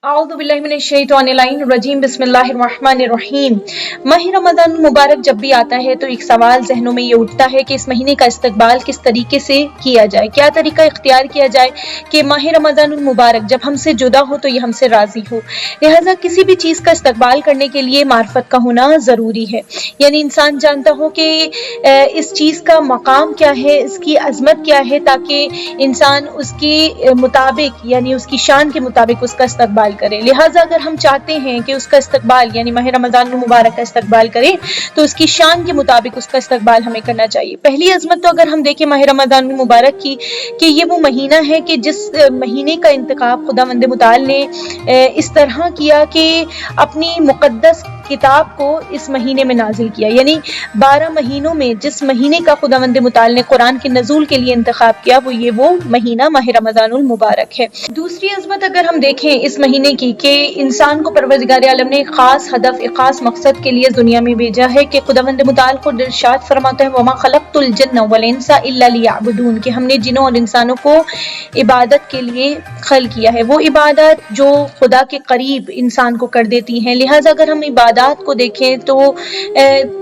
आऊज़ु बिल्लाहि मिनश्शैतानिर्रजीम बिस्मिल्लाहिर्रहमानिर्रहीम। माह रमज़ान मुबारक जब भी आता है तो एक सवाल जहनों में ये उठता है कि इस महीने का इस्तकबाल किस तरीके से किया जाए, क्या तरीका इख्तियार किया जाए कि माह रमज़ान मुबारक जब हमसे जुदा हो तो ये हमसे राज़ी हो। लिहाजा किसी भी चीज़ का इस्तकबाल करने के लिए मार्फत का होना ज़रूरी है, यानी इंसान जानता हो कि इस चीज़ का मकाम क्या है, इसकी अजमत क्या है, ताकि इंसान उसके मुताबिक यानी उसकी शान के मुताबिक उसका इस्तकबाल करे। लिहाजा अगर हम चाहते हैं कि उसका इस्तकबाल यानी माह रमज़ान मुबारक का इस्तकबाल करें तो उसकी शान के मुताबिक उसका इस्तकबाल हमें करना चाहिए। पहली अजमत तो अगर हम देखें माह रमज़ान मुबारक की कि ये वो महीना है कि जिस महीने का इंतखाब खुदावंद मुताल ने इस तरह किया कि अपनी मुक़द्दस किताब को इस महीने में नाजिल किया, यानी 12 महीनों में जिस महीने का खुदावंद मुताल ने कुरान के नज़ूल के लिए इंतखाब किया वो महीना माह रमज़ानुल मुबारक है। दूसरी अज़मत अगर हम देखें इस महीने की कि इंसान को परवरदिगार आलम ने खास हदफ खास मकसद के लिए दुनिया में भेजा है कि खुदावंद मुताल को इरशाद फरमाते हैं वमा खलक़तुल जन्ना वल इंसा इल्ला लियअबुदून, कि हमने जिन्नों और इंसानों को इबादत के लिए खल किया है, वो इबादत जो खुदा के करीब इंसान को कर देती हैं। लिहाजा अगर हम इबादत को देखें तो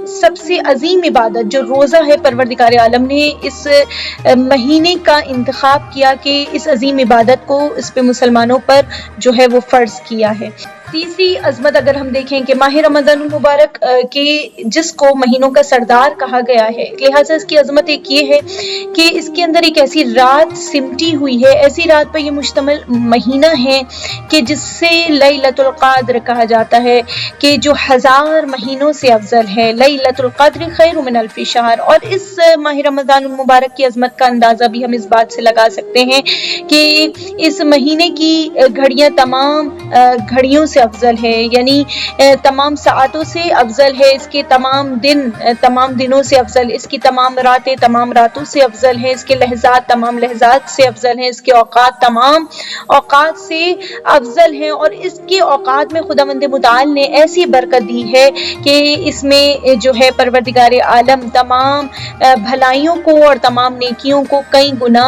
सबसे अजीम इबादत जो रोज़ा है, परवरदिगार आलम ने इस महीने का इंतखाब किया कि इस अजीम इबादत को इस पे मुसलमानों पर जो है वो फ़र्ज किया है। तीसरी अजमत अगर हम देखें कि माह रमज़ान मुबारक के जिसको महीनों का सरदार कहा गया है, लिहाजा इसकी अजमत एक ये है कि इसके अंदर एक ऐसी रात सिमटी हुई है, ऐसी रात पर यह मुश्तमिल महीना है कि जिससे लैलतुल क़द्र कहा जाता है कि जो 1000 महीनों से अफजल है। लैलतुल क़द्र खैरुम मिन अल्फ़ि शहर। और इस माह रमज़ान मुबारक की अजमत का अंदाज़ा भी हम इस बात से लगा सकते हैं कि इस महीने की घड़ियाँ तमाम घड़ियों से अफजल है, यानी तमाम सातों से अफजल है, इसके तमाम दिन तमाम दिनों से अफजल, इसकी तमाम रातें तमाम रातों से अफजल है, इसके लहजात तमाम लहजात से अफजल है, इसके औकात तमाम औकात से अफजल हैं। और इसके औकात में खुदावंद मुताल ने ऐसी बरकत दी है कि इसमें जो है परवरदिगार आलम तमाम भलाइयों को और तमाम नेकियों को कई गुना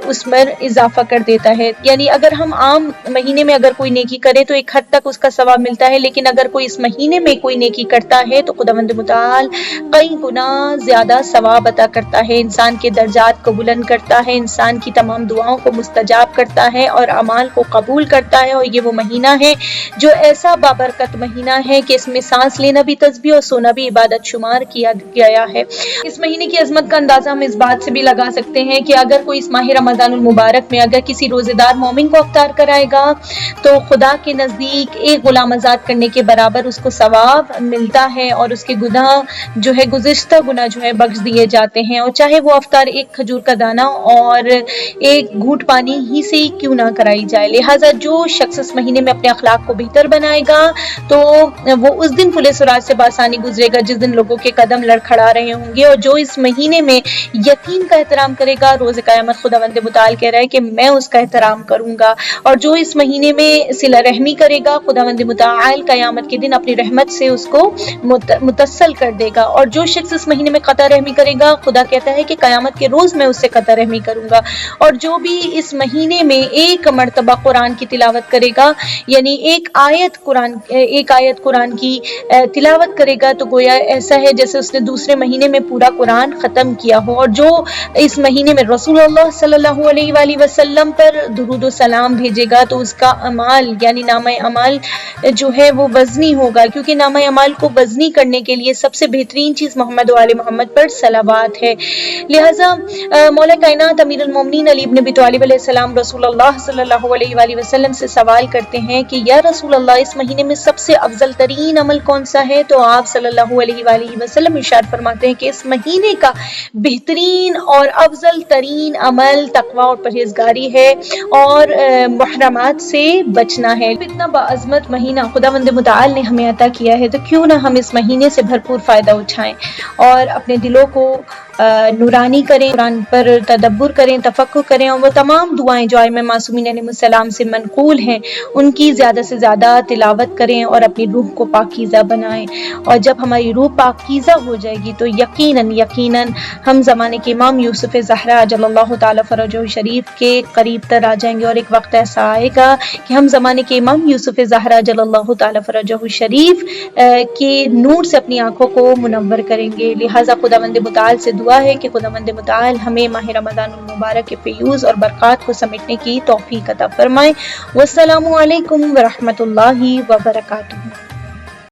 उस पर इजाफा कर देता है। यानी अगर हम आम महीने में अगर कोई नेकी करे तो एक हद तक उसका सवाब मिलता है, लेकिन अगर कोई इस महीने में कोई नेकी करता है तो खुदावंद मुताल कई गुना ज्यादा सवाब अता करता है, इंसान के दर्जात को बुलंद करता है, इंसान की तमाम दुआओं को मुस्तजाब करता है और अमाल को कबूल करता है। और ये वो महीना है जो ऐसा बाबरकत महीना है कि इसमें सांस लेना भी तस्बीह और सोना भी इबादत शुमार किया गया है। इस महीने की अजमत का अंदाजा हम इस बात से भी लगा सकते हैं कि अगर कोई इस माह रमज़ानुल मुबारक में अगर किसी रोजेदार मोमिन को अफ्तार कराएगा तो खुदा के नजदीक एक गुलाम आजाद करने के बराबर उसको सवाब मिलता है और उसके गुनाह जो है गुज़िश्ता गुनाह जो है बख्श दिए जाते हैं। और चाहे वो अफ्तार एक खजूर का दाना और एक घूंट पानी ही से ही क्यों ना कराई जाए। लिहाजा जो शख्स इस महीने में अपने अखलाक को बेहतर बनाएगा तो वो उस दिन पुले सुराज से बासानी गुजरेगा जिस दिन लोगों के कदम लड़खड़ा रहे होंगे। और जो इस महीने में यतीम का एहतराम करेगा, रोज़ क़यामत खुदावंद मुताल कह रहा है कि मैं उसका एहतराम करूंगा। और जो इस महीने में सिला रहमी करेगा, खुदावंद मुताल क़यामत के दिन अपनी रहमत से उसको मुतस्सल कर देगा। और जो शख्स इस महीने में क़ता रहमी करेगा, खुदा कहता है कि क़यामत के रोज मैं उससे क़ता रहमी करूंगा। और जो भी इस महीने में एक मर्तबा कुरान की तिलावत करेगा, यानी एक आयत कुरान की तिलावत करेगा, तो गोया ऐसा है जैसे उसने दूसरे महीने में पूरा कुरान खत्म किया हो। और जो इस महीने में रसूलुल्लाह सल्लल्लाहु अलैहि वसल्लम पर दुरूद व सलाम भेजेगा तो उसका अमाल यानी नामा अमाल जो है वो वजनी होगा, क्योंकि नामा अमाल को वजनी करने के लिए सबसे बेहतरीन चीज मोहम्मद व आले मोहम्मद पर सलावात है। लिहाजा मौला कायनात अमीरुल मोमिनीन अली इब्न अबी तालिब अलैहिस्सलाम रसूलुल्लाह सल्लल्लाहु अलैहि वसल्लम से सवाल करते हैं कि या रसूलल्लाह, इस महीने में सबसे अफजल तरीन अमल कौन सा है? तो आप सल्लल्लाहु अलैहि वसल्लम इरशाद फरमाते हैं कि इस महीने का बेहतरीन और अफजल तरीन अमल तकवा और परहेजगारी है और मुहर्रमात से बचना है। इतना बाअज़मत महीना खुदावंद मुताल ने हमें अता किया है, तो क्यों ना हम इस महीने से भरपूर फ़ायदा उठाएं और अपने दिलों को نورانی کریں، قرآن پر تدبر کریں، تفکر کریں، اور وہ تمام دعائیں جو ائمہ معصومین علیہ السلام سے منقول ہیں ان کی زیادہ سے زیادہ تلاوت کریں اور اپنی روح کو پاکیزہ بنائیں. اور جب ہماری روح پاکیزہ ہو جائے گی تو یقیناً ہم زمانے کے امام یوسف زہرا جل اللہ تعالی فرجہ شریف کے قریب تر آ جائیں گے. اور ایک وقت ایسا آئے گا کہ ہم زمانے کے امام یوسف زہرا جل اللہ تعالی فرجہ شریف کے نور سے اپنی آنکھوں کو منور کریں گے. لہٰذا خداوند متعال سے دعا ہے کہ خداوند متعال ہمیں ماہ رمضان المبارک کے فیوز اور برکات کو سمیٹنے کی توفیق عطا فرمائے. والسلام علیکم ورحمۃ اللہ وبرکاتہ.